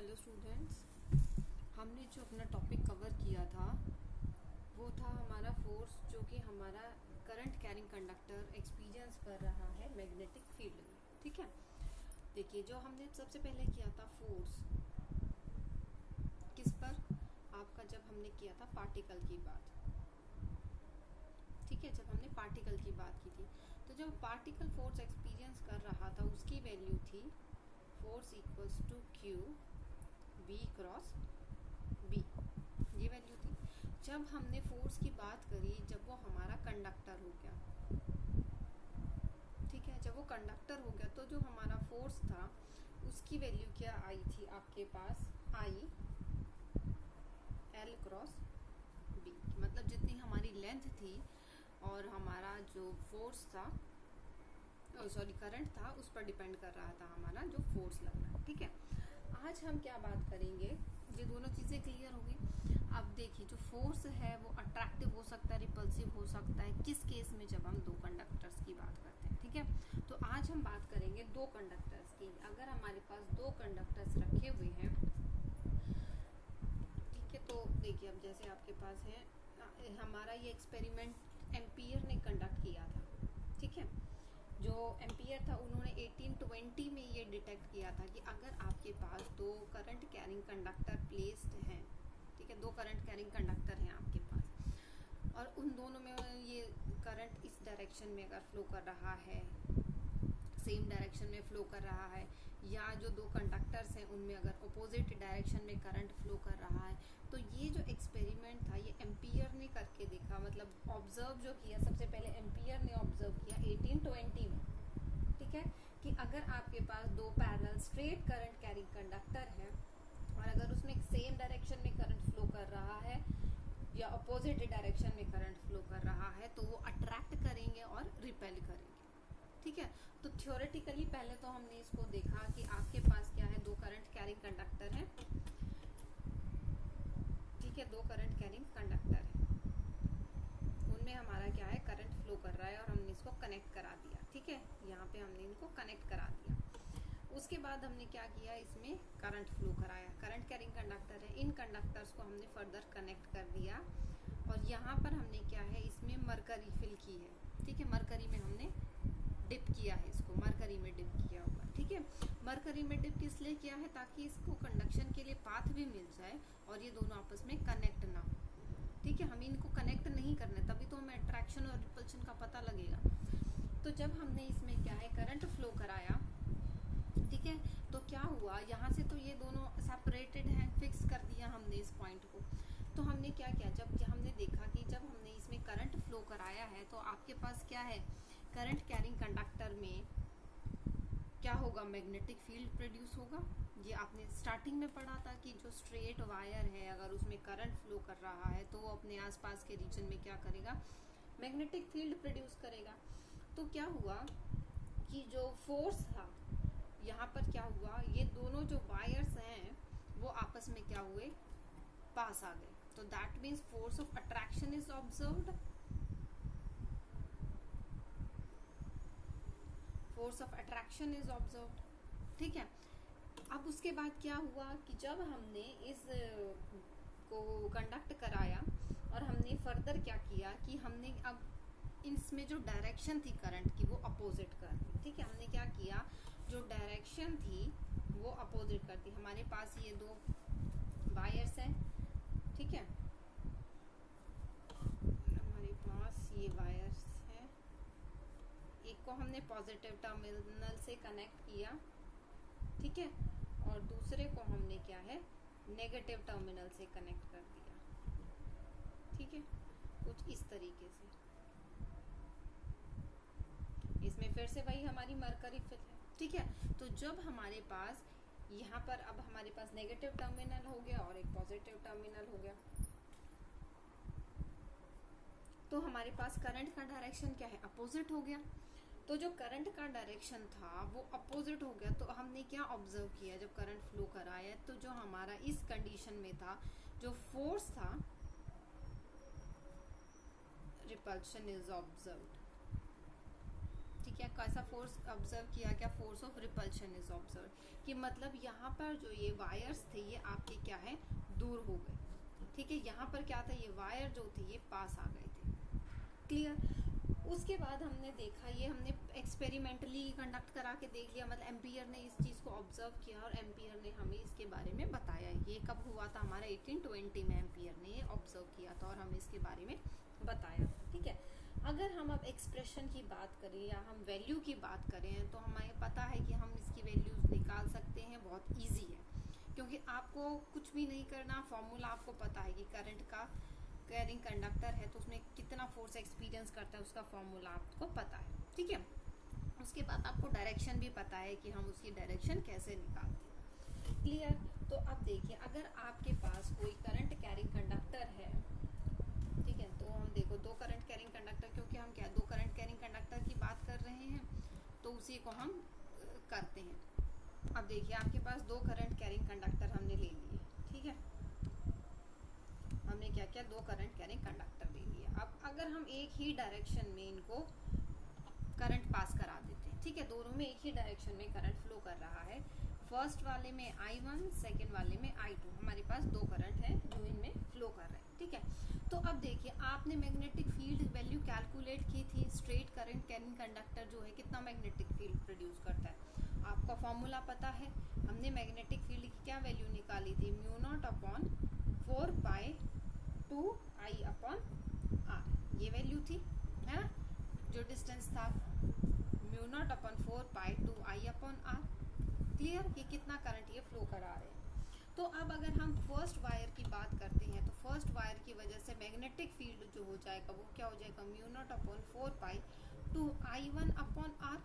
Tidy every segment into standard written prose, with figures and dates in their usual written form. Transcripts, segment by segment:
Hello students, हमने जो अपना टॉपिक कवर किया था वो था हमारा फोर्स, जो कि हमारा करंट कैरिंग कंडक्टर एक्सपीरियंस कर रहा है मैग्नेटिक फील्ड में। ठीक है, देखिए जो हमने सबसे पहले किया था फोर्स किस पर, आपका जब हमने किया था पार्टिकल की बात। ठीक है, जब हमने पार्टिकल की बात की थी तो जब पार्टिकल फोर्स एक्सपीरियंस कर रहा था उसकी वैल्यू थी force equals to q B cross B, ये वैल्यू थी। जब हमने फोर्स की बात करी जब वो हमारा कंडक्टर हो गया, ठीक है, जब वो कंडक्टर हो गया तो जो हमारा फोर्स था उसकी वैल्यू क्या आई थी आपके पास, आई एल क्रॉस बी, मतलब जितनी हमारी लेंथ थी और हमारा जो फोर्स था, सॉरी करंट था, उस पर डिपेंड कर रहा था हमारा जो फोर्स लगना। ठीक है, आज हम क्या बात करेंगे, ये दोनों चीजें क्लियर होगी। अब देखिए जो फोर्स है वो अट्रैक्टिव हो सकता है, रिपल्सिव हो सकता है, किस केस में, जब हम दो कंडक्टर्स की बात करते हैं। ठीक है, तो आज हम बात करेंगे दो कंडक्टर्स की। अगर हमारे पास दो कंडक्टर्स रखे हुए हैं, ठीक है, तो देखिए अब जैसे आपके पास है, हमारा ये एक्सपेरिमेंट एम्पियर ने कंडक्ट किया था। ठीक है, जो एम्पियर था उन्होंने 1820 में ये डिटेक्ट किया था कि अगर आपके पास दो करंट कैरिंग कंडक्टर प्लेस्ड हैं, ठीक है, दो करंट कैरिंग कंडक्टर हैं आपके पास और उन दोनों में ये करंट इस डायरेक्शन में अगर फ्लो कर रहा है, सेम डायरेक्शन में फ्लो कर रहा है, या जो दो कंडक्टर्स हैं उनमें अगर अपोजिट डायरेक्शन में करंट फ्लो कर रहा है, तो ये जो एक्सपेरिमेंट था ये एम्पियर ने करके देखा, मतलब ऑब्जर्व जो किया, सबसे पहले एम्पियर ने ऑब्जर्व किया 1820 में। ठीक है, कि अगर आपके पास दो parallel straight current carrying conductor है और अगर उसमें सेम डायरेक्शन में करंट फ्लो कर रहा है या अपोजिट डायरेक्शन में करंट फ्लो कर रहा है, तो वो अट्रैक्ट करेंगे और रिपेल करेंगे। ठीक है, तो थ्योरेटिकली पहले तो हमने इसको देखा कि आपके पास क्या है, दो करंट कैरिंग कंडक्टर है। ठीक है, दो करंट कैरिंग कंडक्टर है, उनमें हमारा क्या है, करंट फ्लो कर रहा है और हमने इसको कनेक्ट करा दिया। ठीक है, यहाँ पे हमने इनको कनेक्ट करा दिया। उसके बाद हमने क्या किया, इसमें करंट फ्लो कराया, करंट कैरिंग कंडक्टर है, इन कंडक्टर्स को हमने फर्दर कनेक्ट कर दिया और यहाँ पर हमने क्या है, इसमें मरकरी फिल की है। ठीक है, मरकरी में हमने डिप किया है, इसको मरकरी में डिप किया हुआ। ठीक है, मरकरी में डिप इसलिए किया है ताकि इसको कंडक्शन के लिए पाथ भी मिल जाए और ये दोनों आपस में कनेक्ट ना हो। ठीक है, हमें इनको कनेक्ट नहीं करना, तभी तो हमें अट्रैक्शन और रिपल्शन का पता लगेगा। तो जब हमने इसमें क्या है, करंट फ्लो कराया, ठीक है, तो क्या हुआ, यहाँ से तो ये दोनों सेपरेटेड हैं, फिक्स कर दिया हमने इस पॉइंट को। तो हमने क्या किया, जब हमने देखा कि जब हमने इसमें करंट फ्लो कराया है तो आपके पास क्या है, करंट कैरिंग कंडक्टर में क्या होगा, मैग्नेटिक फील्ड प्रोड्यूस होगा। ये आपने स्टार्टिंग में पढ़ा था कि जो स्ट्रेट वायर है अगर उसमें करंट फ्लो कर रहा है तो वो अपने आसपास के रीजन में क्या करेगा, मैग्नेटिक फील्ड प्रोड्यूस करेगा। तो क्या हुआ कि जो फोर्स था यहाँ पर क्या हुआ, ये दोनों जो वायर्स हैं वो आपस में क्या हुए, पास आ गए। तो that means force of attraction is observed, force of attraction is observed. ठीक है, अब उसके बाद क्या हुआ कि जब हमने इस को कंडक्ट कराया और हमने फर्दर क्या किया कि हमने अब इसमें जो डायरेक्शन थी करंट की वो अपोजिट कर दी। ठीक है, हमने क्या किया, जो डायरेक्शन थी वो अपोजिट कर दी। हमारे पास ये दो वायर्स हैं, ठीक है, हमारे पास ये वायर्स हैं, एक को हमने पॉजिटिव टर्मिनल से कनेक्ट किया, ठीक है, और दूसरे को हमने क्या है, नेगेटिव टर्मिनल से कनेक्ट कर दिया। ठीक है, कुछ इस तरीके से। इसमें फिर से वही हमारी मरकरी फिल है। ठीक है, तो जब हमारे पास यहाँ पर अब हमारे पास नेगेटिव टर्मिनल हो गया और एक पॉजिटिव टर्मिनल हो गया, तो हमारे पास करंट का डायरेक्शन क्या है, अपोजिट हो गया। तो जो करंट का डायरेक्शन था वो अपोजिट हो गया, तो हमने क्या ऑब्जर्व किया, जब करंट फ्लो कराया तो जो हमारा इस कंडीशन में था, जो फोर्स था, रिपल्शन इज ऑब्जर्व्ड। ठीक है, कैसा फोर्स ऑब्जर्व किया, क्या force of repulsion is observe, कि मतलब यहाँ पर जो ये वायर्स थे ये आपके क्या है, दूर हो गए। ठीक है, यहाँ पर क्या था, ये वायर जो थे ये पास आ गए थे। क्लियर। उसके बाद हमने देखा, ये हमने एक्सपेरिमेंटली कंडक्ट करा के देख लिया, मतलब एम्पियर ने इस चीज़ को ऑब्जर्व किया और एम्पियर ने हमें इसके बारे में बताया। ये कब हुआ था, हमारा 1820 में एम्पियर ने ऑब्जर्व किया था और हमें इसके बारे में बताया। ठीक है, अगर हम अब एक्सप्रेशन की बात करें या हम वैल्यू की बात करें तो हमें पता है कि हम इसकी वैल्यूज निकाल सकते हैं, बहुत ईजी है, क्योंकि आपको कुछ भी नहीं करना, फॉर्मूला आपको पता है कि करंट का कैरिंग कंडक्टर है तो उसमें कितना फोर्स एक्सपीरियंस करता है, उसका फॉर्मूला आपको पता है। ठीक है, उसके बाद आपको डायरेक्शन भी पता है कि हम उसकी डायरेक्शन कैसे निकालते हैं। क्लियर। तो अब देखिए, अगर आपके पास कोई करंट कैरिंग कंडक्टर है, ठीक है, तो हम देखो दो करंट कैरिंग कंडक्टर, क्योंकि हम क्या दो करंट कैरिंग कंडक्टर की बात कर रहे हैं तो उसी को हम करते हैं। अब देखिए, आपके पास दो करंट कैरिंग कंडक्टर हमने ले लिए। ठीक है, हमने क्या किया, दो करंट कैरिंग कंडक्टर ले लिया। अब अगर हम एक ही डायरेक्शन में इनको करंट पास करा देते हैं, ठीक है, दोनों में एक ही डायरेक्शन में करंट फ्लो कर रहा है, फर्स्ट वाले में I1, सेकेंड वाले में I2, हमारे पास दो करंट है जो इनमें फ्लो कर रहे हैं। ठीक है, तो अब देखिए, आपने मैग्नेटिक फील्ड वैल्यू कैलकुलेट की थी, स्ट्रेट करंट कैरिंग कंडक्टर जो है कितना मैग्नेटिक फील्ड प्रोड्यूस करता है, आपका फॉर्मूला पता है। हमने मैग्नेटिक फील्ड की क्या वैल्यू निकाली थी, μ0/4π 2I/r, ये वैल्यू थी, है ना, जो डिस्टेंस था μ0/4π 2I/r। क्लियर, कि कितना करंट ये फ्लो करा रहे हैं। तो अब अगर हम फर्स्ट वायर की बात करते हैं तो फर्स्ट वायर की वजह से मैग्नेटिक फील्ड जो हो जाएगा वो क्या हो जाएगा, μ0/4π 2I1/r।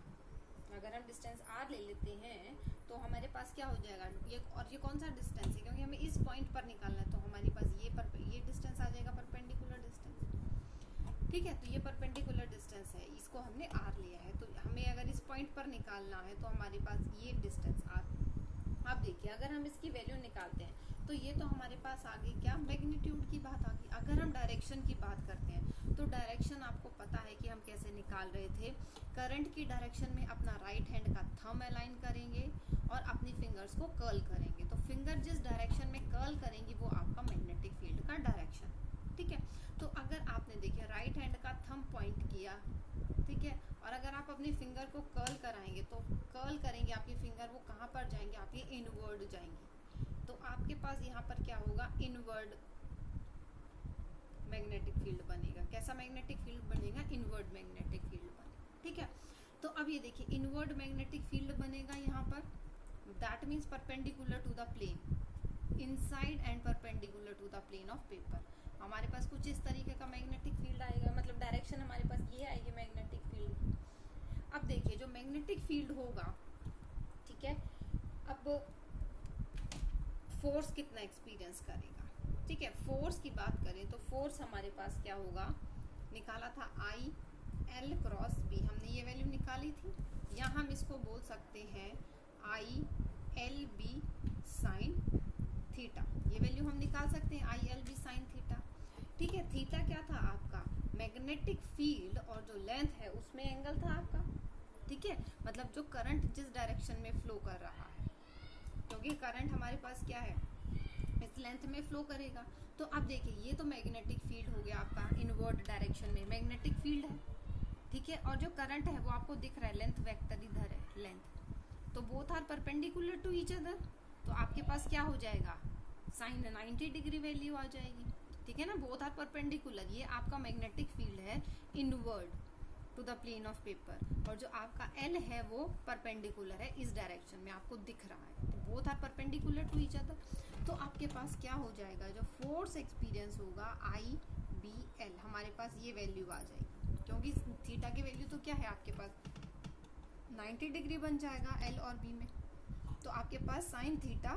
अगर हम डिस्टेंस r ले लेते हैं तो हमारे पास क्या हो जाएगा, ये और ये कौन सा डिस्टेंस है, क्योंकि हमें इस पॉइंट पर निकालना है तो हमारे पास ये डिस्टेंस आ जाएगा, परपेंडिकुलर डिस्टेंस। ठीक है, तो ये परपेंडिकुलर डिस्टेंस है, इसको हमने r लिया है, तो हमें अगर इस पॉइंट पर निकालना है तो हमारे पास ये डिस्टेंस r। अब देखिए, अगर हम इसकी वैल्यू निकालते हैं तो ये तो हमारे पास आ गई क्या, मैग्नीट्यूड की बात आ गई। अगर हम डायरेक्शन की बात करते हैं तो डायरेक्शन आपको पता है कि हम कैसे निकाल रहे थे, करंट की डायरेक्शन में अपना राइट हैंड का थंब अलाइन करेंगे और अपनी फिंगर्स को कर्ल करेंगे, तो फिंगर जिस डायरेक्शन में कर्ल करेंगी वो आपका मैग्नेटिक फील्ड का डायरेक्शन। ठीक है, तो अगर आपने देखिए राइट हैंड का थंब पॉइंट किया, ठीक है, और अगर आप अपनी फिंगर को कर्ल कराएंगे तो कर्ल करेंगे आपकी फिंगर, वो कहाँ पर जाएंगे, आपके इनवर्ड जाएंगे, तो आपके पास यहाँ पर क्या होगा, इनवर्ड मैग्नेटिक फील्ड बनेगा। कैसा मैग्नेटिक फील्ड बनेगा, इनवर्ड मैग्नेटिक फील्ड बनेगा। ठीक है, तो अब ये देखिए, इनवर्ड मैग्नेटिक फील्ड बनेगा यहाँ पर, that means perpendicular to the plane inside and perpendicular to the plane of paper. हमारे पास कुछ इस तरीके का मैग्नेटिक फील्ड आएगा, मतलब डायरेक्शन हमारे पास ये आएगी मैग्नेटिक फील्ड। अब देखिए, जो मैग्नेटिक फील्ड होगा, ठीक है, अब फोर्स कितना एक्सपीरियंस करेगा। ठीक है, फोर्स की बात करें तो फोर्स हमारे पास क्या होगा, निकाला था I/L क्रॉस B, हमने ये वैल्यू निकाली थी, या हम इसको बोल सकते हैं I/LB साइन थीटा, ये वैल्यू हम निकाल सकते हैं I/LB साइन थीटा। ठीक है, थीटा क्या था आपका, मैग्नेटिक फील्ड और जो लेंथ है उसमें एंगल था आपका। ठीक है, मतलब जो करंट जिस डायरेक्शन में फ्लो कर रहा है, क्योंकि करंट हमारे पास क्या है, इस लेंथ में फ्लो करेगा। तो अब देखिए, ये तो मैग्नेटिक फील्ड हो गया आपका, इनवर्ड डायरेक्शन में मैग्नेटिक फील्ड है। ठीक है, और जो करंट है वो आपको दिख रहा है, लेंथ वेक्टर इधर है, लेंथ, तो both are perpendicular to each other, तो आपके पास क्या हो जाएगा, साइन 90 डिग्री वैल्यू आ जाएगी। ठीक है ना, बोथ आर परपेंडिकुलर, ये आपका मैग्नेटिक फील्ड है inward to the plane of paper, और जो आपका L है वो परपेंडिकुलर है इस डायरेक्शन में, आपको दिख रहा है, तो both are perpendicular to each other. तो आपके पास क्या हो जाएगा, जो फोर्स एक्सपीरियंस होगा I/B/L, हमारे पास ये वैल्यू आ जाएगी, क्योंकि थीटा की वैल्यू तो क्या है आपके पास 90 डिग्री बन जाएगा L और B में, तो आपके पास साइन थीटा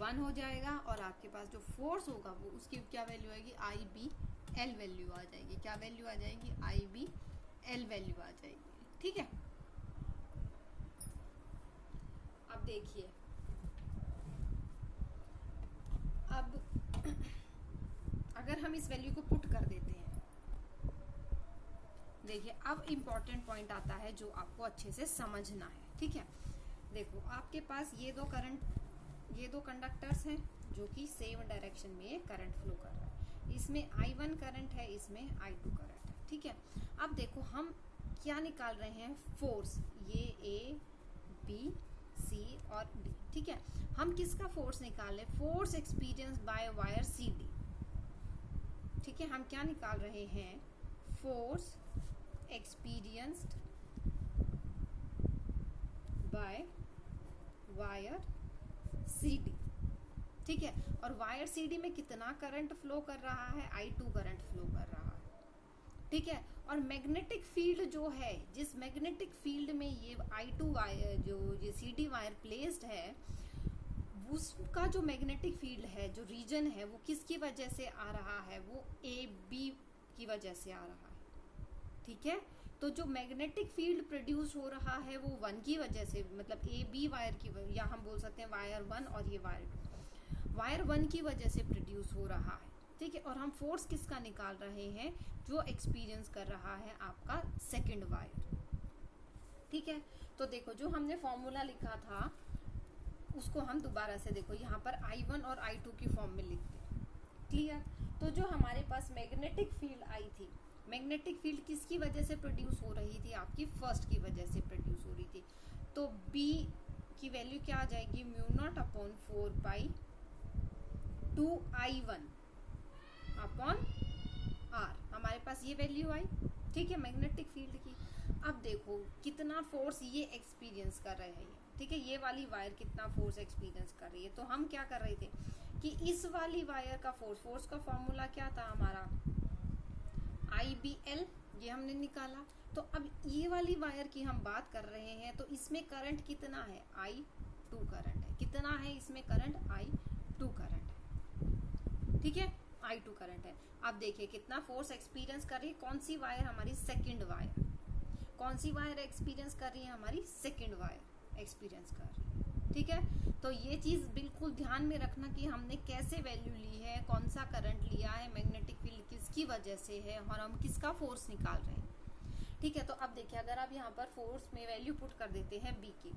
1 हो जाएगा, और आपके पास जो फोर्स होगा वो उसकी क्या वैल्यू आएगी, I/B/L वैल्यू आ जाएगी। क्या वैल्यू आ जाएगी, I/B/L वैल्यू आ जाएगी। ठीक है, अब देखिए, अब अगर हम इस वैल्यू को पुट कर देते हैं देखिए अब इम्पोर्टेंट पॉइंट आता है जो आपको अच्छे से समझना है, ठीक है। देखो आपके पास ये दो कंडक्टर्स हैं जो कि सेम डायरेक्शन में ये करंट फ्लो कर रहा है। इसमें I1 करंट है, इसमें I2 करंट है, ठीक है। अब देखो हम क्या निकाल रहे हैं, फोर्स, ये A, B, C और D, ठीक है। हम किसका फोर्स निकाल रहे हैं, force experience by wire CD, ठीक है। हम क्या निकाल रहे हैं, force experienced by wire CD, ठीक है। और वायर CD में कितना करंट फ्लो कर रहा है, I2 करंट फ्लो कर रहा है, ठीक है। और मैग्नेटिक फील्ड जो है, जिस मैग्नेटिक फील्ड में ये I2 वायर जो ये CD वायर प्लेस्ड है, उसका जो मैग्नेटिक फील्ड है, जो रीजन है, वो किसकी वजह से आ रहा है, वो AB की वजह से आ रहा है, ठीक है। तो जो मैग्नेटिक फील्ड प्रोड्यूस हो रहा है वो 1 की वजह से, मतलब AB वायर की, या हम बोल सकते हैं वायर 1 और ये वायर 1 की वजह से प्रोड्यूस हो रहा है, ठीक है। और हम फोर्स किसका निकाल रहे हैं, जो एक्सपीरियंस कर रहा है आपका सेकंड वायर, ठीक है। तो देखो जो हमने फॉर्मूला लिखा था उसको हम दोबारा से देखो यहाँ पर I1 और I2 की फॉर्म में लिखते हैं, क्लियर। तो जो हमारे पास मैग्नेटिक फील्ड आई थी, मैग्नेटिक फील्ड किसकी वजह से प्रोड्यूस हो रही थी, आपकी फर्स्ट की वजह से प्रोड्यूस हो रही थी। तो B की वैल्यू क्या आ जाएगी, μ0/4 2I1 अपॉन R, हमारे पास ये वैल्यू आई, ठीक है, मैग्नेटिक फील्ड की। अब देखो कितना फोर्स ये एक्सपीरियंस कर रहे हैं, ठीक है। ये वाली वायर कितना फोर्स एक्सपीरियंस कर रही है। तो हम क्या कर रहे थे कि इस वाली वायर का फोर्स का फॉर्मूला क्या था हमारा, IBL, ये हमने निकाला। तो अब ये वाली वायर की हम बात कर रहे हैं, तो इसमें करंट कितना है, I2 करंट है। कितना है इसमें करंट, I2 करंट है, ठीक है, I2 करंट है। अब देखिए कितना फोर्स एक्सपीरियंस कर रही है, कौन सी वायर, हमारी सेकंड वायर। कौन सी वायर एक्सपीरियंस कर रही है, हमारी सेकंड वायर एक्सपीरियंस कर रही है, ठीक है। तो ये चीज बिल्कुल ध्यान में रखना कि हमने कैसे वैल्यू ली है, कौन सा करंट लिया है, मैग्नेटिक फील्ड किसकी वजह से है, और हम किसका फोर्स निकाल रहे हैं, ठीक है। तो अब देखिए अगर आप यहाँ पर फोर्स में वैल्यू पुट कर देते हैं B की,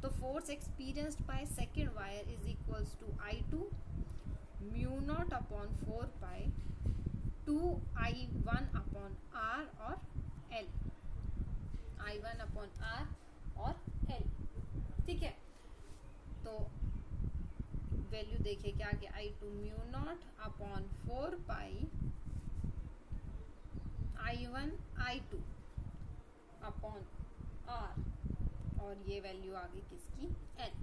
तो force experienced by second wire is equals to I2 μ0/4 2I1 upon R और L, I1 अपॉन R और L, ठीक है। तो वैल्यू देखिए क्या कि I2 μ0/4 I1 I2 upon R, और ये वैल्यू आ गई किसकी, L,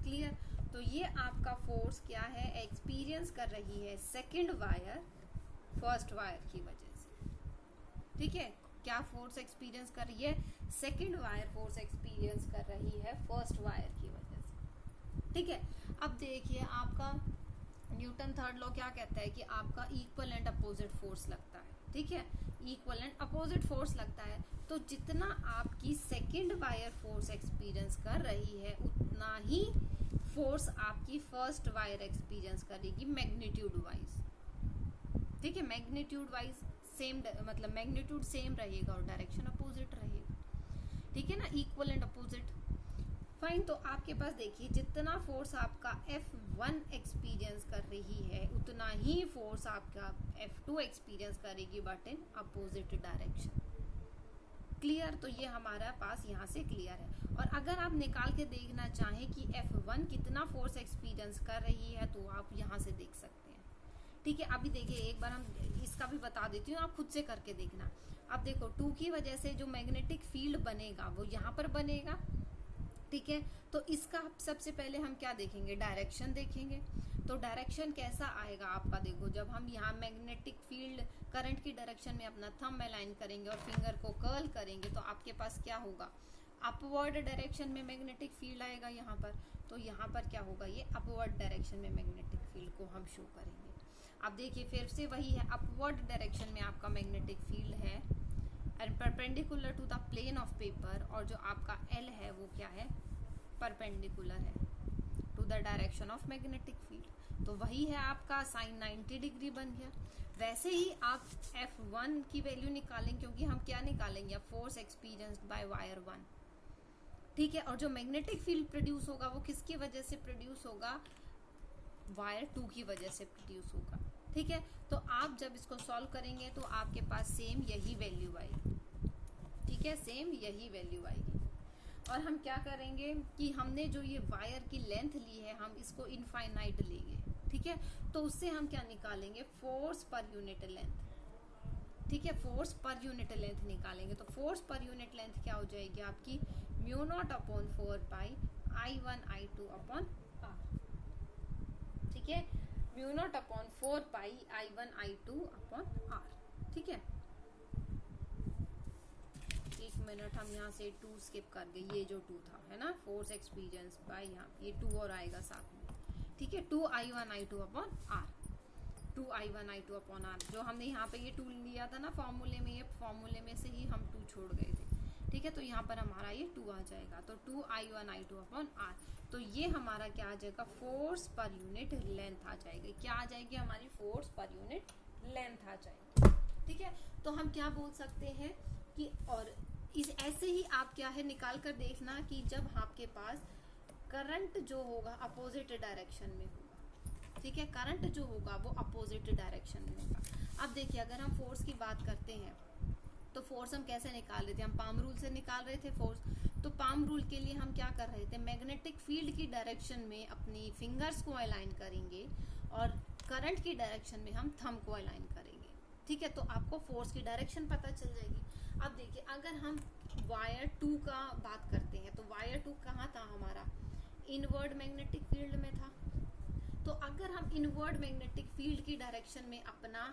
क्लियर। तो ये आपका फोर्स क्या है, एक्सपीरियंस कर रही है सेकंड वायर फर्स्ट वायर की वजह से, ठीक है। क्या फोर्स एक्सपीरियंस कर रही है, सेकंड वायर फोर्स एक्सपीरियंस कर रही है फर्स्ट वायर की वजह से, ठीक है। अब देखिए आपका न्यूटन थर्ड लॉ क्या कहता है कि आपका इक्वल एंड अपोजिट फोर्स लगता है, ठीक है। इक्वल एंड अपोजिट फोर्स लगता है, तो जितना आपकी सेकंड वायर फोर्स एक्सपीरियंस कर रही है उतना ही फोर्स आपकी फर्स्ट वायर एक्सपीरियंस करेगी मैग्नीट्यूड वाइज, ठीक है। मैग्नीट्यूड वाइज सेम, मतलब मैग्नीट्यूड सेम रहेगा और डायरेक्शन अपोजिट रहेगा, ठीक है ना, इक्वल एंड अपोजिट। फाइन। तो आपके पास देखिए जितना फोर्स आपका F1 एक्सपीरियंस कर रही है उतना ही फोर्स आपका F2 एक्सपीरियंस करेगी, but in opposite direction, clear. तो ये हमारा पास यहाँ से क्लियर है। और अगर आप निकाल के देखना चाहें कि F1 कितना फोर्स एक्सपीरियंस कर रही है तो आप यहाँ से देख सकते हैं, ठीक है। अभी देखिए एक बार हम इसका भी बता देती हूँ, आप खुद से करके देखना। अब देखो 2 की वजह से जो मैग्नेटिक फील्ड बनेगा वो यहाँ पर बनेगा, ठीक है। तो इसका सबसे पहले हम क्या देखेंगे, डायरेक्शन देखेंगे। तो डायरेक्शन कैसा आएगा आपका, देखो जब हम यहाँ मैग्नेटिक फील्ड करंट की डायरेक्शन में अपना थंब अलाइन करेंगे और फिंगर को कर्ल करेंगे तो आपके पास क्या होगा, अपवर्ड डायरेक्शन में मैग्नेटिक फील्ड आएगा यहाँ पर। तो यहाँ पर क्या होगा, ये अपवर्ड डायरेक्शन में मैग्नेटिक फील्ड को हम शो करेंगे। अब देखिए फिर से वही है, अपवर्ड डायरेक्शन में आपका मैग्नेटिक फील्ड है and perpendicular to the plane of paper, और जो आपका L है वो क्या है, परपेंडिकुलर है to the direction of magnetic field. तो वही है आपका साइन 90 डिग्री बन गया। वैसे ही आप F1 की वैल्यू निकालेंगे, क्योंकि हम क्या निकालेंगे, फोर्स एक्सपीरियंस्ड बाय वायर 1, ठीक है। और जो मैग्नेटिक फील्ड प्रोड्यूस होगा वो किसकी वजह से प्रोड्यूस होगा, वायर 2 की वजह से प्रोड्यूस होगा, ठीक है। तो आप जब इसको सॉल्व करेंगे तो आपके पास सेम यही वैल्यू आएगी, ठीक है, सेम यही वैल्यू आएगी। और हम क्या करेंगे कि हमने जो ये वायर की लेंथ ली है हम इसको इनफाइनाइट लेंगे, ठीक है। तो उससे हम क्या निकालेंगे, फोर्स पर यूनिट लेंथ, ठीक है, फोर्स पर यूनिट लेंथ निकालेंगे। तो फोर्स पर यूनिट लेंथ क्या हो जाएगी आपकी, μ0/4 पाई I1 I2 अपॉन R, ठीक है, μ0/4 पाई I1 I2 अपॉन R, ठीक है। एक मिनट, हम यहाँ से 2 स्किप कर गए, ये जो 2 था है ना, फोर्स एक्सपीरियंस बाय, यहाँ ये 2 और आएगा साथ में, ठीक है, 2 I1 I2 upon R, 2 I1 I2 upon R। जो हमने यहाँ पे ये 2 लिया था ना फॉर्मूले में, ये फॉर्मूले में से ही हम 2 छोड़ गए थे, ठीक है। तो यहाँ पर हमारा ये 2 आ जाएगा, तो 2 I1 I2 अपॉन R। तो ये हमारा क्या आ जाएगा, फोर्स पर यूनिट लेंथ आ जाएगी। क्या आ जाएगी हमारी, फोर्स पर यूनिट लेंथ आ जाएगी, ठीक है। तो हम क्या बोल सकते हैं कि, और इस ऐसे ही आप क्या है निकाल कर देखना कि जब आपके पास करंट जो होगा अपोजिट डायरेक्शन में होगा, ठीक है, करंट जो होगा वो अपोजिट डायरेक्शन में होगा। अब देखिए अगर हम फोर्स की बात करते हैं तो फोर्स हम कैसे निकाल रहे थे, हम पाम रूल से निकाल रहे थे फोर्स। तो पाम रूल के लिए हम क्या कर रहे थे, मैग्नेटिक फील्ड की डायरेक्शन में अपनी फिंगर्स को अलाइन करेंगे और करंट की डायरेक्शन में हम थंब को अलाइन करेंगे, ठीक है। तो आपको फोर्स की डायरेक्शन पता चल जाएगी। अब देखिए अगर हम वायर 2 का बात करते हैं तो वायर 2 कहाँ था हमारा, इनवर्ड मैग्नेटिक फील्ड में था। तो अगर हम इनवर्ड मैग्नेटिक फील्ड की डायरेक्शन में अपना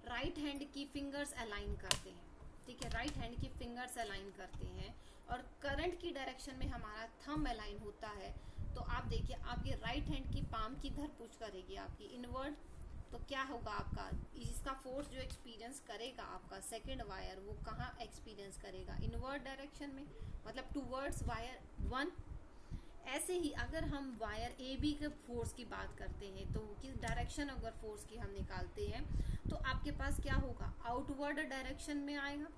राइट हैंड की फिंगर्स अलाइन करते हैं, ठीक है, राइट हैंड की फिंगर्स अलाइन करते हैं और करंट की डायरेक्शन में हमारा थंब अलाइन होता है, तो आप देखिए आपकी राइट हैंड की पाम किधर पुश करेगी, आपकी इनवर्ड। तो क्या होगा आपका, इसका फोर्स जो एक्सपीरियंस करेगा आपका सेकंड वायर, वो कहाँ एक्सपीरियंस करेगा, इनवर्ड डायरेक्शन में, मतलब टूवर्ड्स वायर 1। ऐसे ही अगर हम वायर ए बी के फोर्स की बात करते हैं तो किस डायरेक्शन अगर फोर्स की हम निकालते हैं तो आपके पास क्या होगा, आउटवर्ड डायरेक्शन में आएगा।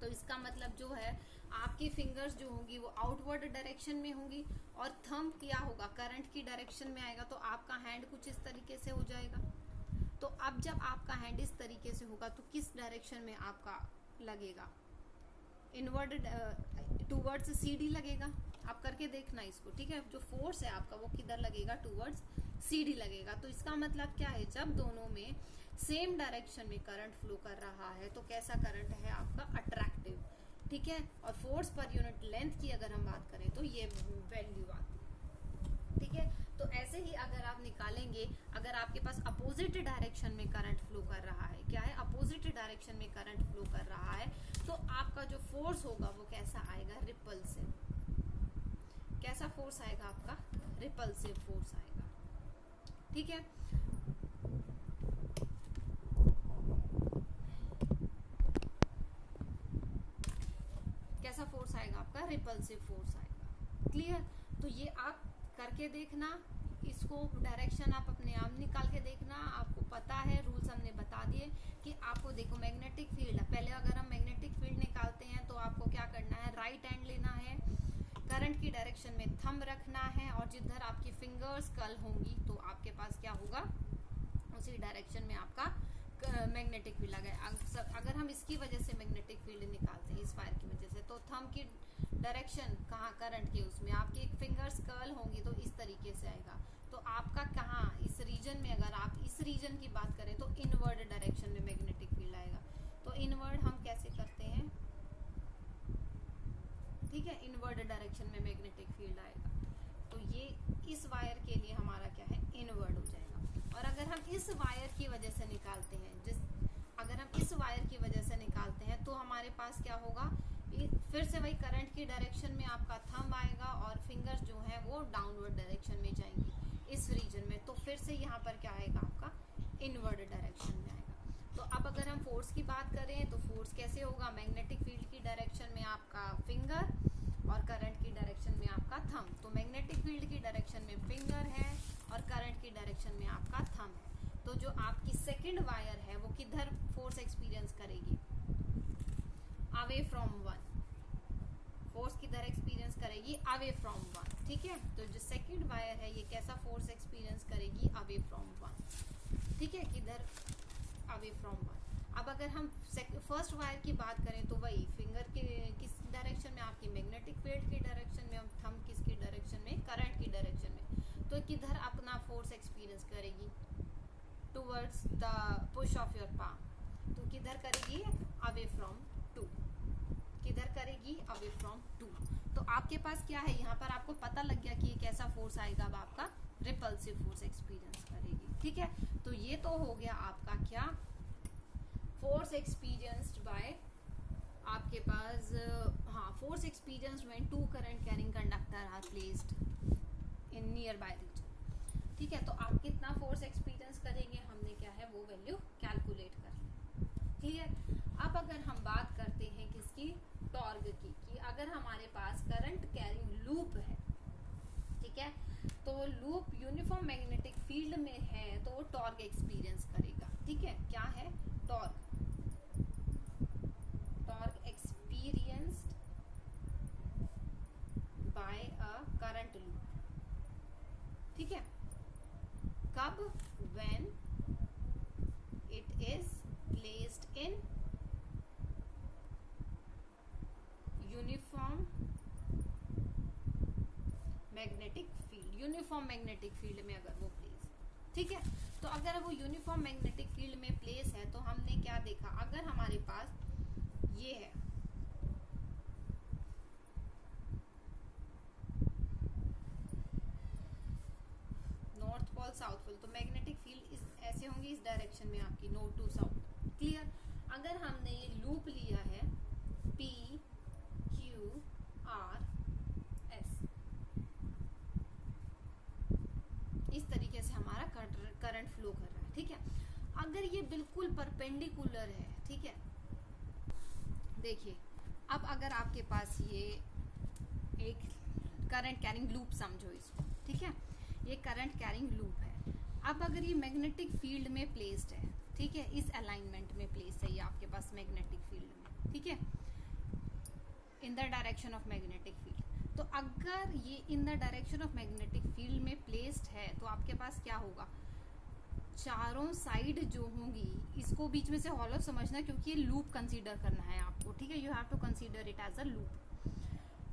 तो इसका मतलब जो है आपकी फिंगर्स जो होंगी वो आउटवर्ड डायरेक्शन में होंगी और थंब क्या होगा, करंट की डायरेक्शन में आएगा। तो आपका हैंड कुछ इस तरीके से हो जाएगा। तो अब जब आपका हैंड इस तरीके से होगा तो किस डायरेक्शन में आपका लगेगा, इनवर्ड टूवर्ड्स CD लगेगा। आप करके देखना इसको, ठीक है। जो फोर्स है आपका वो किधर लगेगा, टूवर्ड्स CD लगेगा। तो इसका मतलब क्या है, जब दोनों में सेम डायरेक्शन में करंट फ्लो कर रहा है तो कैसा करंट है आपका, अट्रैक्टिव, ठीक है। और फोर्स पर यूनिट लेंथ की अगर हम बात करें तो ये वैल्यू आती है, ठीक है। तो ऐसे ही अगर आप निकालेंगे, अगर आपके पास अपोजिट डायरेक्शन में करंट फ्लो कर रहा है, क्या है, अपोजिट डायरेक्शन में करंट फ्लो कर रहा है, तो आपका जो फोर्स होगा वो कैसा आएगा, रिपल्सिव। कैसा फोर्स आएगा आपका, रिपल्सिव फोर्स आएगा, ठीक है। कैसा फोर्स आएगा आपका, रिपल्सिव फोर्स आएगा, क्लियर। तो ये आप करके देखना, इसको डायरेक्शन आप अपने आप निकाल के देखना। आपको पता है, रूल्स हमने बता दिए कि आपको देखो मैग्नेटिक फील्ड है, पहले अगर हम मैग्नेटिक फील्ड निकालते हैं तो आपको क्या करना है, राइट हैंड लेना है, करंट की डायरेक्शन में थंब रखना है और जिधर आपकी फिंगर्स कर्ल होंगी तो आपके पास क्या होगा, उसी डायरेक्शन में आपका मैग्नेटिक फील्ड आ गया। अगर हम इसकी वजह से मैग्नेटिक फील्ड निकालते हैं, इस वायर की वजह से, तो थंब की डायरेक्शन कहाँ, करंट के उसमें आपकी फिंगर्स कर्ल होंगी तो इस तरीके से आएगा। तो आपका कहाँ, इस रीजन में, अगर आप इस रीजन की बात करें तो इनवर्ड डायरेक्शन में मैग्नेटिक फील्ड आएगा। तो इनवर्ड हम कैसे करते हैं, ठीक है, इनवर्ड डायरेक्शन में मैग्नेटिक फील्ड आएगा। तो ये इस वायर के लिए हमारा क्या है, इनवर्ड हो जाएगा। और अगर हम इस वायर की वजह से निकालते हैं, अगर हम इस वायर की वजह से निकालते हैं तो हमारे पास क्या होगा, फिर से वही करंट की डायरेक्शन में आपका थंब आएगा और फिंगर्स जो है वो डाउनवर्ड डायरेक्शन में जाएंगी इस रीजन में। तो फिर से यहाँ पर क्या आएगा आपका, इनवर्ड डायरेक्शन में आएगा। तो अब अगर हम फोर्स की बात करें तो फोर्स कैसे होगा, मैग्नेटिक फील्ड की डायरेक्शन में आपका फिंगर और करंट की डायरेक्शन में आपका थंब। तो मैग्नेटिक फील्ड की डायरेक्शन में फिंगर है और करंट की डायरेक्शन में आपका थंब है। तो जो आपकी सेकंड वायर है वो किधर फोर्स एक्सपीरियंस करेगी? Away from one. फोर्स किधर एक्सपीरियंस करेगी? Away from one. ठीक है, तो जो सेकंड वायर है ये कैसा फोर्स एक्सपीरियंस करेगी? Away from one. ठीक है, किधर? Away from one. अब अगर हम फर्स्ट वायर की बात करें तो वही फिंगर के किस डायरेक्शन में? आपकी मैग्नेटिक फील्ड की डायरेक्शन में, और थंब किसकी डायरेक्शन में? करंट की डायरेक्शन में। तो किधर अपना फोर्स एक्सपीरियंस करेगी? Towards the push of your palm. तो किधर करेगी? Away from two. किधर करेगी? Away from two. तो आपके पास क्या है यहाँ पर? आपको पता लग गया कि ये कैसा फोर्स आएगा। अब आपका रिपल्सिव फोर्स एक्सपीरियंस करेगी। ठीक है, तो ये तो हो गया आपका क्या? फोर्स एक्सपीरियंस्ड बाय आपके पास force experienced when two current carrying conductors are placed in nearby region. ठीक है, तो आप कितना फोर्स एक्सपीरियंस करेंगे हमने क्या है वो वैल्यू कैलकुलेट कर ली। क्लियर? अब अगर हम बात करते हैं किसकी? टॉर्क की, कि अगर हमारे पास करंट कैरिंग लूप है, ठीक है, तो वो लूप यूनिफॉर्म मैग्नेटिक फील्ड में है तो वो टॉर्क एक्सपीरियंस करेगा। ठीक है, क्या है? Torque. Torque experienced bye a current loop. ठीक है, कब? When it is placed in uniform magnetic field. Uniform magnetic field में अगर वो प्लेस, ठीक है, तो अगर वो यूनिफॉर्म मैग्नेटिक फील्ड में प्लेस है तो हमने क्या देखा? अगर हमारे पास ये है नॉर्थ पोल साउथ पोल, तो मैग्नेटिक फील्ड इस ऐसे होंगी, इस डायरेक्शन में आपकी नॉर्थ टू साउथ। क्लियर? अगर हमने ये लूप लिया है P Q R S, इस तरीके से हमारा करंट फ्लो कर रहा है। ठीक है, अगर ये बिल्कुल परपेंडिकुलर है, ठीक है, देखिए अब अगर आपके पास ये एक करंट कैरिंग लूप समझो इसको, ठीक है, ये करंट कैरिंग लूप है। अब अगर ये मैग्नेटिक फील्ड में प्लेस्ड है, ठीक है, इस अलाइनमेंट में प्लेस है ये आपके पास मैग्नेटिक फील्ड में, ठीक है, in the direction of magnetic field. तो अगर ये in the direction of magnetic field में प्लेस्ड है तो आपके पास क्या होगा? चारों साइड जो होंगी, इसको बीच में से हॉलो समझना क्योंकि ये लूप कंसीडर करना है आपको। ठीक है, you have to consider it as a loop.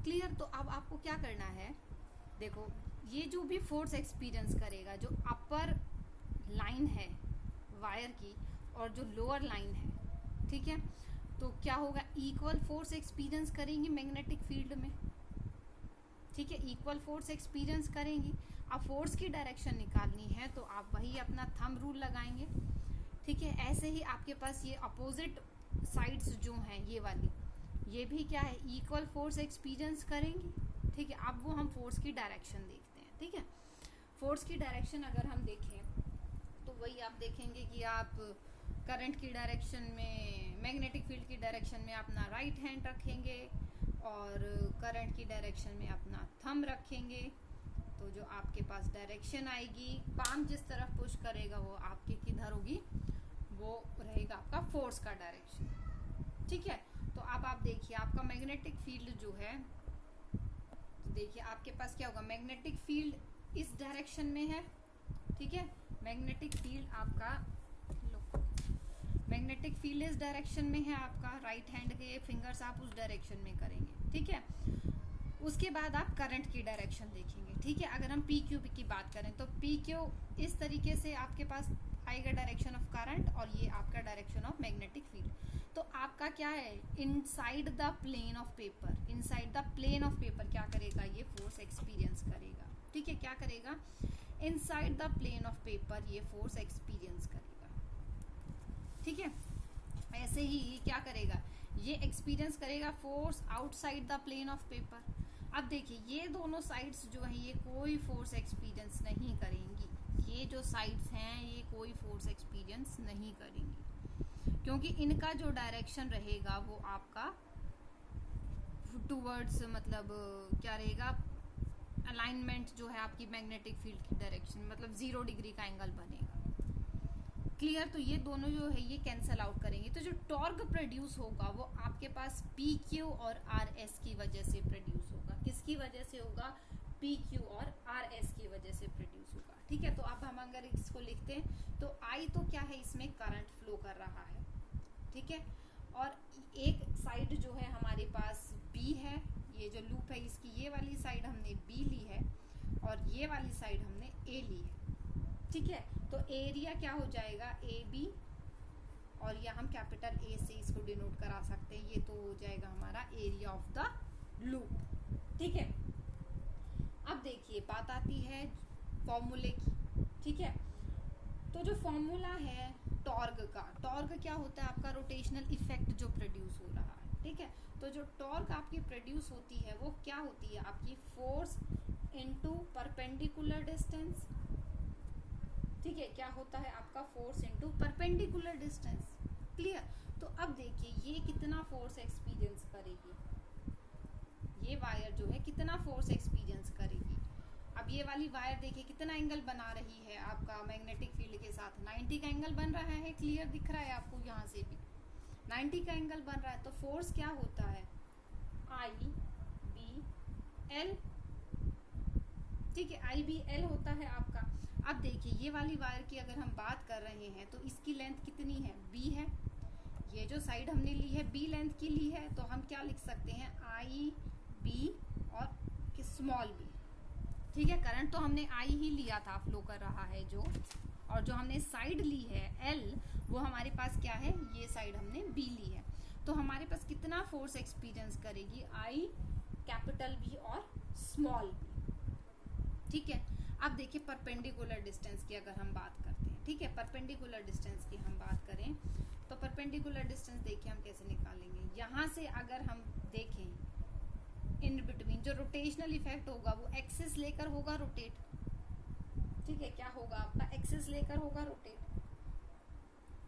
Clear? तो अब आपको क्या करना है? देखो, ये जो भी फोर्स एक्सपीरियंस करेगा, जो अपर लाइन है वायर की और जो लोअर लाइन है, ठीक है, तो क्या होगा? इक्वल फोर्स एक्सपीरियंस करेंगी मैग्नेटिक फील्ड में। ठीक है, इक्वल फोर्स एक्सपीरियंस करेंगी। अब फोर्स की डायरेक्शन निकालनी है तो आप वही अपना थंब रूल लगाएंगे। ठीक है, ऐसे ही आपके पास ये अपोजिट साइड्स जो हैं ये वाली, ये भी क्या है? इक्वल फोर्स एक्सपीरियंस करेंगी। ठीक है, अब वो हम फोर्स की डायरेक्शन देखते हैं। ठीक है, फोर्स की डायरेक्शन अगर हम देखें तो वही आप देखेंगे कि आप करंट की डायरेक्शन में, मैग्नेटिक फील्ड की डायरेक्शन में अपना राइट हैंड रखेंगे और करंट की डायरेक्शन में अपना थंब रखेंगे। तो जो आपके पास डायरेक्शन आएगी, पाम जिस तरफ पुश करेगा वो आपके किधर होगी? वो रहेगा आपका फोर्स का डायरेक्शन। ठीक है, तो अब आप देखिए आपका मैग्नेटिक फील्ड जो है, तो देखिए आपके पास क्या होगा? मैग्नेटिक फील्ड इस डायरेक्शन में है। ठीक है, मैग्नेटिक फील्ड आपका, मैग्नेटिक फील्ड इस डायरेक्शन में है आपका, राइट हैंड के फिंगर्स आप उस डायरेक्शन में करेंगे। ठीक है, उसके बाद आप करंट की डायरेक्शन देखेंगे। ठीक है, अगर हम पी क्यू की बात करें तो पी क्यू इस तरीके से आपके पास आएगा डायरेक्शन ऑफ करंट, और ये आपका डायरेक्शन ऑफ मैग्नेटिक फील्ड। तो आपका क्या है? Inside the plane of paper, inside the plane of paper क्या करेगा? ये फोर्स एक्सपीरियंस करेगा। ठीक है, क्या करेगा? Inside the plane of paper ये फोर्स एक्सपीरियंस करेगा। ठीक है, ऐसे ही ये क्या करेगा? ये एक्सपीरियंस करेगा force outside the plane of paper. अब देखिए ये दोनों साइड्स जो है ये कोई फोर्स एक्सपीरियंस नहीं करेंगी। ये जो साइड्स हैं ये कोई फोर्स एक्सपीरियंस नहीं करेंगी, क्योंकि इनका जो डायरेक्शन रहेगा वो आपका टूवर्ड्स मतलब क्या रहेगा, अलाइनमेंट जो है आपकी मैग्नेटिक फील्ड की डायरेक्शन, मतलब 0 डिग्री का एंगल बनेगा। क्लियर। तो ये दोनों जो है ये कैंसल आउट करेंगे, तो जो टॉर्क प्रोड्यूस होगा वो आपके पास पी क्यू और आर एस की वजह से प्रोड्यूस होगा। किसकी वजह से होगा? पी क्यू और आर एस की वजह से प्रोड्यूस होगा। ठीक है, तो अब हम अगर इसको लिखते हैं तो आई तो क्या है, इसमें करंट फ्लो कर रहा है। ठीक है, और एक साइड जो है हमारे पास बी है, ये जो लूप है इसकी ये वाली साइड हमने बी ली है और ये वाली साइड हमने ए ली है। ठीक है, तो एरिया क्या हो जाएगा, ए बी, और या हम कैपिटल ए से इसको डिनोट करा सकते हैं, ये तो हो जाएगा हमारा एरिया ऑफ द लूप। ठीक है, अब देखिए बात आती है फॉर्मूले की। ठीक है, तो जो फॉर्मूला है टॉर्क का, टॉर्क क्या होता है आपका, रोटेशनल इफेक्ट जो प्रोड्यूस हो रहा है। ठीक है, तो जो टॉर्क आपकी प्रोड्यूस होती है वो क्या होती है, आपकी फोर्स इनटू परपेंडिकुलर डिस्टेंस। ठीक है, क्या होता है आपका force into perpendicular distance. Clear. तो अब देखिए ये कितना फोर्स एक्सपीरियंस करेगी, ये वायर जो है कितना फोर्स एक्सपीरियंस करेगी। अब ये वाली वायर देखिए कितना एंगल बना रही है आपका मैग्नेटिक फील्ड के साथ, 90 का एंगल बन रहा है। क्लियर दिख रहा है आपको, यहाँ से भी 90 का एंगल बन रहा है। तो फोर्स क्या होता है, आई बी एल। ठीक है, आई बी एल होता है आपका। अब देखिए ये वाली वायर की अगर हम बात कर रहे हैं तो इसकी लेंथ कितनी है, बी है। ये जो साइड हमने ली है बी लेंथ की ली है, तो हम क्या लिख सकते हैं, आई बी और स्मॉल बी। ठीक है, करंट तो हमने आई ही लिया था, फ्लो कर रहा है जो, और जो हमने साइड ली है एल, वो हमारे पास क्या है, ये साइड हमने बी ली है। तो हमारे पास कितना फोर्स एक्सपीरियंस करेगी, आई कैपिटल बी और स्मॉल बी। ठीक है, अब देखिए परपेंडिकुलर डिस्टेंस की अगर हम बात करते हैं। ठीक है, परपेंडिकुलर डिस्टेंस की हम बात करें तो परपेंडिकुलर डिस्टेंस देखिए हम कैसे निकालेंगे। यहाँ से अगर हम देखें इन बिटवीन, जो रोटेशनल इफेक्ट होगा वो एक्सिस लेकर होगा रोटेट। ठीक है, क्या होगा आपका, एक्सिस लेकर होगा रोटेट।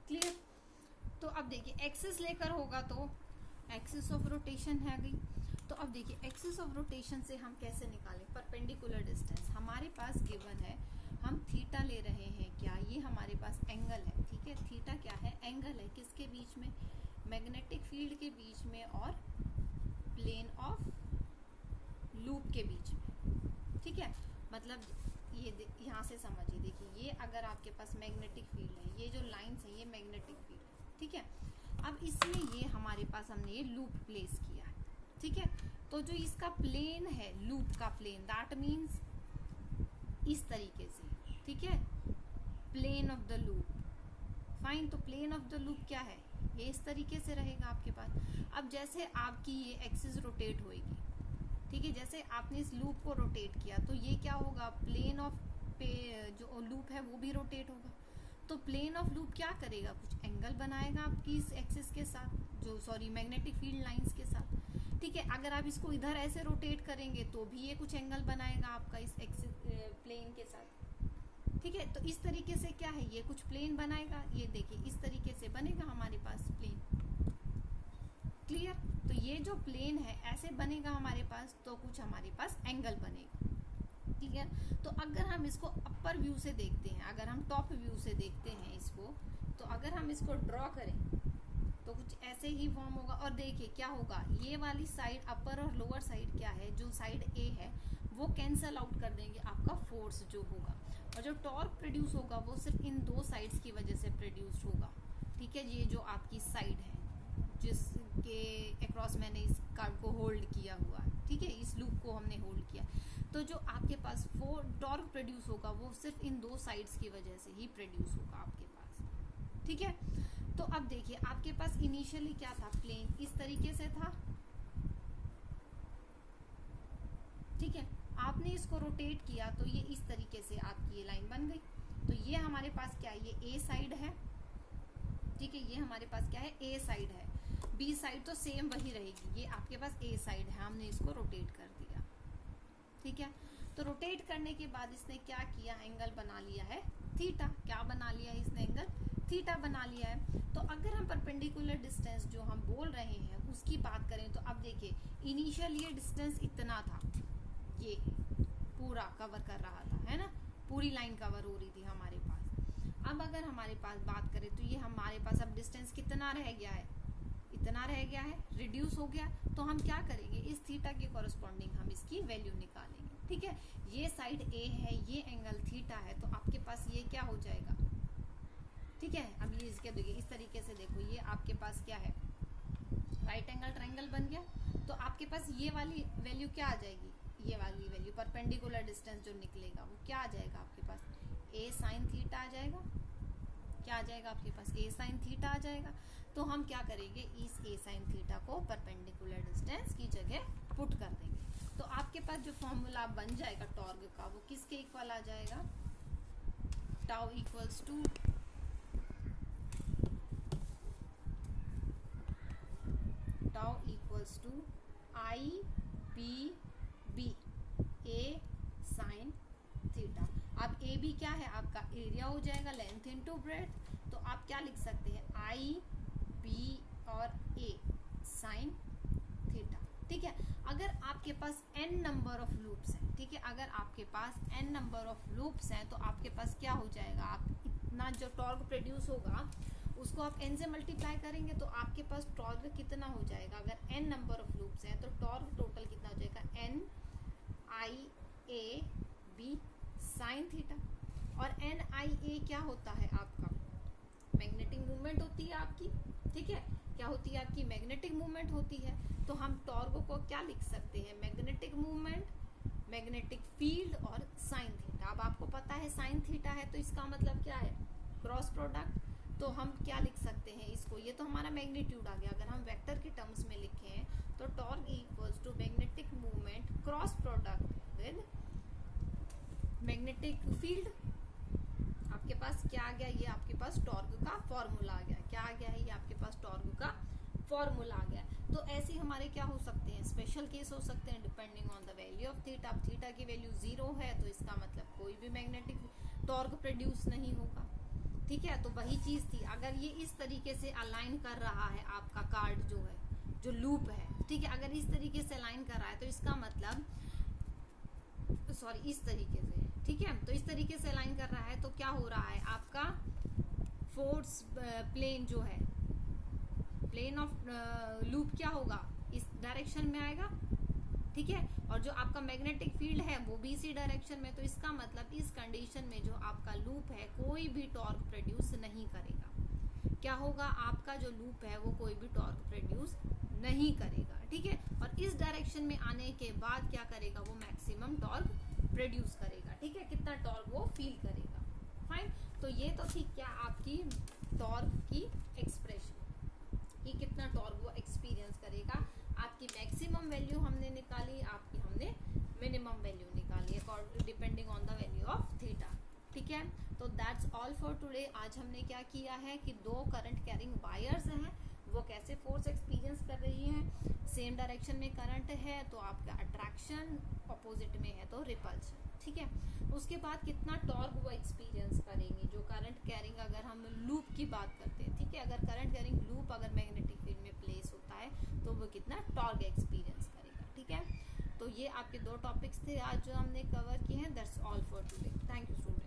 क्लियर। तो अब देखिए एक्सिस लेकर होगा तो एक्सिस ऑफ रोटेशन है गई। तो अब देखिए एक्सिस ऑफ रोटेशन से हम कैसे निकालें परपेंडिकुलर डिस्टेंस। हमारे पास गिवन है, हम थीटा ले रहे हैं, क्या ये हमारे पास एंगल है। ठीक है, थीटा क्या है, एंगल है, किसके बीच में, मैग्नेटिक फील्ड के बीच में और प्लेन ऑफ लूप के बीच में। ठीक है, मतलब ये यहाँ से समझिए, देखिए ये अगर आपके पास मैग्नेटिक फील्ड है, ये जो लाइंस है ये मैग्नेटिक फील्ड है। ठीक है, अब इसमें ये हमारे पास हमने ये लूप प्लेस किया है। ठीक है, तो जो इसका प्लेन है, लूप का प्लेन, दैट मीन्स इस तरीके से। ठीक है, plane of the loop, fine. तो प्लेन ऑफ द लूप क्या है, ये इस तरीके से रहेगा आपके पास। अब जैसे आपकी ये एक्सिस रोटेट होएगी, ठीक है, जैसे आपने इस लूप को रोटेट किया तो ये क्या होगा, प्लेन ऑफ जो लूप है वो भी रोटेट होगा। तो प्लेन ऑफ लूप क्या करेगा, कुछ एंगल बनाएगा आपकी इस एक्सिस के साथ, जो सॉरी मैग्नेटिक फील्ड लाइंस के साथ। ठीक है, अगर आप इसको इधर ऐसे रोटेट करेंगे तो भी ये कुछ एंगल बनाएगा आपका इस एक्सिस प्लेन के साथ। ठीक है, तो इस तरीके से क्या है, ये कुछ प्लेन बनाएगा, ये देखिए इस तरीके से बनेगा हमारे पास प्लेन। क्लियर। तो ये जो प्लेन है ऐसे बनेगा हमारे पास, तो कुछ हमारे पास एंगल बनेगा। क्लियर। तो अगर हम इसको अपर व्यू से देखते हैं, अगर हम टॉप व्यू से देखते हैं इसको, तो अगर हम इसको ड्रॉ करें तो कुछ ऐसे ही फॉर्म होगा। और देखिए क्या होगा, ये वाली साइड अपर और लोअर साइड क्या है, जो साइड ए है वो कैंसल आउट कर देंगे आपका फोर्स जो होगा, और जो टॉर्क प्रोड्यूस होगा वो सिर्फ इन दो साइड्स की वजह से प्रोड्यूस होगा। ठीक है, ये जो आपकी साइड है जिसके अक्रॉस मैंने इस कार्ड को होल्ड किया हुआ है, ठीक है, इस लूप को हमने होल्ड किया, तो जो आपके पास टॉर्क प्रोड्यूस होगा वो सिर्फ इन दो साइड्स की वजह से ही प्रोड्यूस होगा आपके पास। ठीक है, तो अब देखिए आपके पास इनिशियली क्या था, प्लेन इस तरीके से था। ठीक है, आपने इसको रोटेट किया तो ये इस तरीके से आपकी ये लाइन बन गई। तो ये हमारे पास क्या है, ये ए साइड है। ठीक है, ये हमारे पास क्या है, ए साइड है। बी साइड तो सेम वही रहेगी, ये आपके पास ए साइड है, हमने इसको रोटेट कर दिया। ठीक है, तो रोटेट करने के बाद इसने क्या किया, एंगल बना लिया है थीटा। क्या बना लिया है इसने, एंगल थीटा बना लिया है। तो अगर हम परपेंडिकुलर डिस्टेंस जो हम बोल रहे हैं उसकी बात करें तो अब देखिए इनिशियल ये डिस्टेंस इतना था, ये पूरा कवर कर रहा था, है ना, पूरी लाइन कवर हो रही थी हमारे पास। अब अगर हमारे पास बात करें तो ये हमारे पास अब डिस्टेंस कितना रह गया है, इतना रह गया है, रिड्यूस हो गया। तो हम क्या करेंगे, इस थीटा के कॉरस्पॉन्डिंग हम इसकी वैल्यू निकालेंगे, ठीक है। ये साइड ए है, ये एंगल थीटा है, तो आपके पास ये क्या हो जाएगा, ठीक है। अब ये इसके देखिए इस तरीके से देखो, ये आपके पास क्या है, राइट एंगल ट्रायंगल बन गया। तो आपके पास ये वाली वैल्यू क्या आ जाएगी, ये वाली वैल्यू परपेंडिकुलर डिस्टेंस जो निकलेगा वो क्या आ जाएगा आपके पास, ए साइन थीटा आ जाएगा। क्या आ जाएगा आपके पास, ए साइन थीटा आ जाएगा। तो हम क्या करेंगे, इस ए साइन थीटा को परपेंडिकुलर डिस्टेंस की जगह पुट कर देंगे। तो आपके पास जो फॉर्मूला बन जाएगा टॉर्क का वो किसके इक्वल आ जाएगा, tau equals to I P B A sine theta. अब ए बी क्या है, आपका एरिया हो जाएगा, लेंथ इनटू ब्रेड्थ। तो आप क्या लिख सकते हैं, आई पी और ए साइन थीटा, ठीक है। अगर आपके पास n नंबर ऑफ लूप्स हैं, ठीक है, अगर आपके पास n नंबर ऑफ लूप्स हैं तो आपके पास क्या हो जाएगा, आप इतना जो टॉर्क प्रोड्यूस होगा उसको आप n से मल्टीप्लाई करेंगे तो आपके पास टॉर्क कितना हो जाएगा। अगर n नंबर ऑफ लूप्स हैं तो टॉर्क टोटल कितना हो जाएगा, n I A B sine theta. और n आई ए क्या होता है आपका, मैग्नेटिक मूवमेंट होती है आपकी, ठीक है। क्या होती है आपकी, मैग्नेटिक मूवमेंट होती है। तो हम टॉर्क को क्या लिख सकते हैं, मैग्नेटिक मूवमेंट, मैग्नेटिक फील्ड और साइन थीटा। अब आपको पता है साइन थीटा है तो इसका मतलब क्या है, क्रॉस प्रोडक्ट। तो हम क्या लिख सकते हैं इसको, ये तो हमारा मैग्नीट्यूड आ गया। अगर हम वेक्टर के टर्म्स में लिखें तो torque equals to magnetic movement cross product with magnetic field. आपके पास क्या आ गया, ये आपके पास टॉर्क का फॉर्मूला आ गया। क्या आ गया है, ये आपके पास टॉर्क का फॉर्मूला आ गया। तो ऐसे हमारे क्या हो सकते हैं, स्पेशल केस हो सकते हैं depending on the value of theta. अब थीटा की वैल्यू 0 है तो इसका मतलब कोई भी मैग्नेटिक टॉर्क प्रोड्यूस नहीं होगा, ठीक है। तो वही चीज थी, अगर ये इस तरीके से अलाइन कर रहा है आपका कार्ड जो है, जो लूप है, ठीक है, अगर इस तरीके से अलाइन कर रहा है तो इसका मतलब इस तरीके से, ठीक है, तो इस तरीके से अलाइन कर रहा है तो क्या हो रहा है, आपका फोर्स प्लेन जो है, प्लेन ऑफ लूप क्या होगा, इस डायरेक्शन में आएगा, ठीक है। और जो आपका मैग्नेटिक फील्ड है वो भी इसी डायरेक्शन में। तो इसका मतलब इस कंडीशन में जो आपका लूप है कोई भी टॉर्क प्रोड्यूस नहीं करेगा। क्या होगा, आपका जो लूप है वो कोई भी टॉर्क प्रोड्यूस नहीं करेगा, ठीक है। और इस डायरेक्शन में आने के बाद क्या करेगा, वो मैक्सिमम टॉर्क प्रोड्यूस करेगा, ठीक है। कितना टॉर्क वो फील करेगा, फाइन। तो ये तो थी क्या आपकी टॉर्क की एक्सप्रेशन, कि कितना टॉर्क वो एक्सपीरियंस करेगा। आपकी मैक्सिमम वैल्यू हमने निकाली, आपकी हमने मिनिमम वैल्यू निकाली depending on the value of theta, ठीक है। तो दैट्स ऑल फॉर टुडे। आज हमने क्या किया है कि दो करंट कैरिंग वायर्स हैं, वो कैसे फोर्स एक्सपीरियंस कर रही हैं। सेम डायरेक्शन में करंट है तो आपका अट्रैक्शन, अपोजिट में है तो रिपल्शन, ठीक है। उसके बाद कितना टॉर्क वो एक्सपीरियंस करेंगे, जो करंट कैरिंग, अगर हम लूप की बात करते हैं, ठीक है, अगर करंट कैरिंग लूप अगर मैग्नेटिक फील्ड में प्लेस होता है तो वो कितना टॉर्क एक्सपीरियंस करेगा, ठीक है। तो ये आपके दो टॉपिक्स थे आज जो हमने कवर किए हैं। That's all for today. Thank you student.